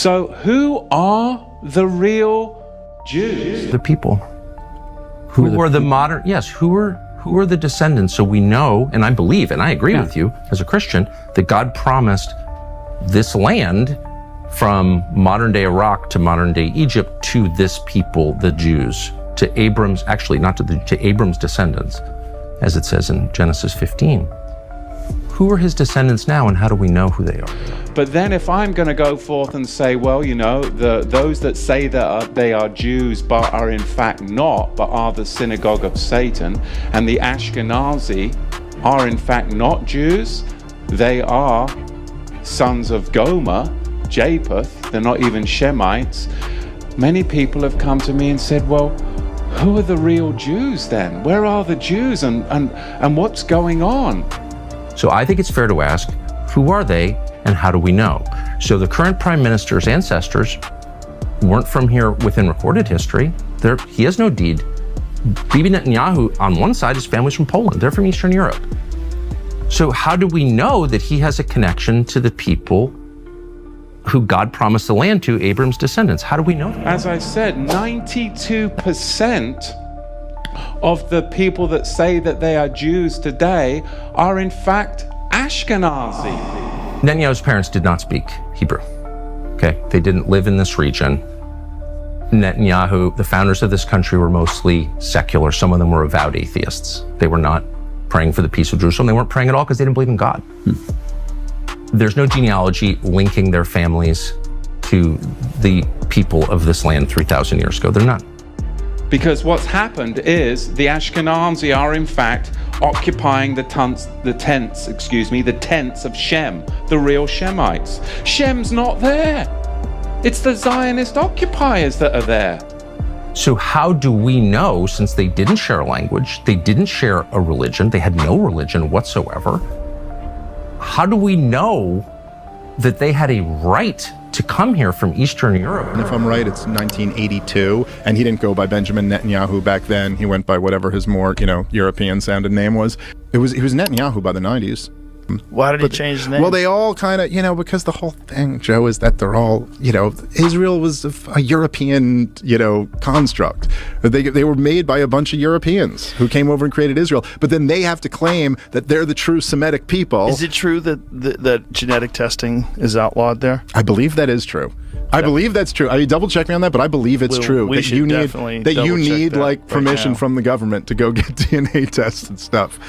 So who are the real Jews? The people. Who are the modern, yes, who are the descendants? So we know, and I believe, and I agree with you as a Christian, that God promised this land from modern day Iraq to modern day Egypt to this people, the Jews, to Abram's, actually not to Abram's descendants, as it says in Genesis 15. Who are his descendants now, and how do we know who they are? But then if I'm going to go forth and say, well, you know, those that say that they are Jews but are in fact not, but are the synagogue of Satan, and the Ashkenazi are in fact not Jews, they are sons of Gomer, Japheth, they're not even Shemites. Many people have come to me and said, well, who are the real Jews then? Where are the Jews, and what's going on? So I think it's fair to ask, who are they and how do we know? So the current prime minister's ancestors weren't from here within recorded history. He has no deed. Bibi Netanyahu, on one side, his family's from Poland. They're from Eastern Europe. So how do we know that he has a connection to the people who God promised the land to, Abram's descendants? How do we know that? As I said, 92% of the people that say that they are Jews today are in fact Ashkenazi. Netanyahu's parents did not speak Hebrew. Okay, they didn't live in this region. Netanyahu, the founders of this country, were mostly secular. Some of them were avowed atheists. They were not praying for the peace of Jerusalem. They weren't praying at all because they didn't believe in God. There's no genealogy linking their families to the people of this land 3,000 years ago. They're not. Because what's happened is the Ashkenazi are in fact occupying the tents of Shem, the real Shemites. Shem's not there. It's the Zionist occupiers that are there. So how do we know, since they didn't share a language, they didn't share a religion, they had no religion whatsoever, how do we know that they had a right to come here from Eastern Europe? And if I'm right, it's 1982, and he didn't go by Benjamin Netanyahu back then. He went by whatever his more, European-sounded name was. He was Netanyahu by the 90s. Why did he change his name? Well, they all kind of, because the whole thing, Joe, is that they're all, Israel was a European, construct. They were made by a bunch of Europeans who came over and created Israel. But then they have to claim that they're the true Semitic people. Is it true that genetic testing is outlawed there? I believe that is true. I believe that's true. Double check me on that, but I believe it's true. We should definitely double check that permission from the government to go get DNA tests and stuff.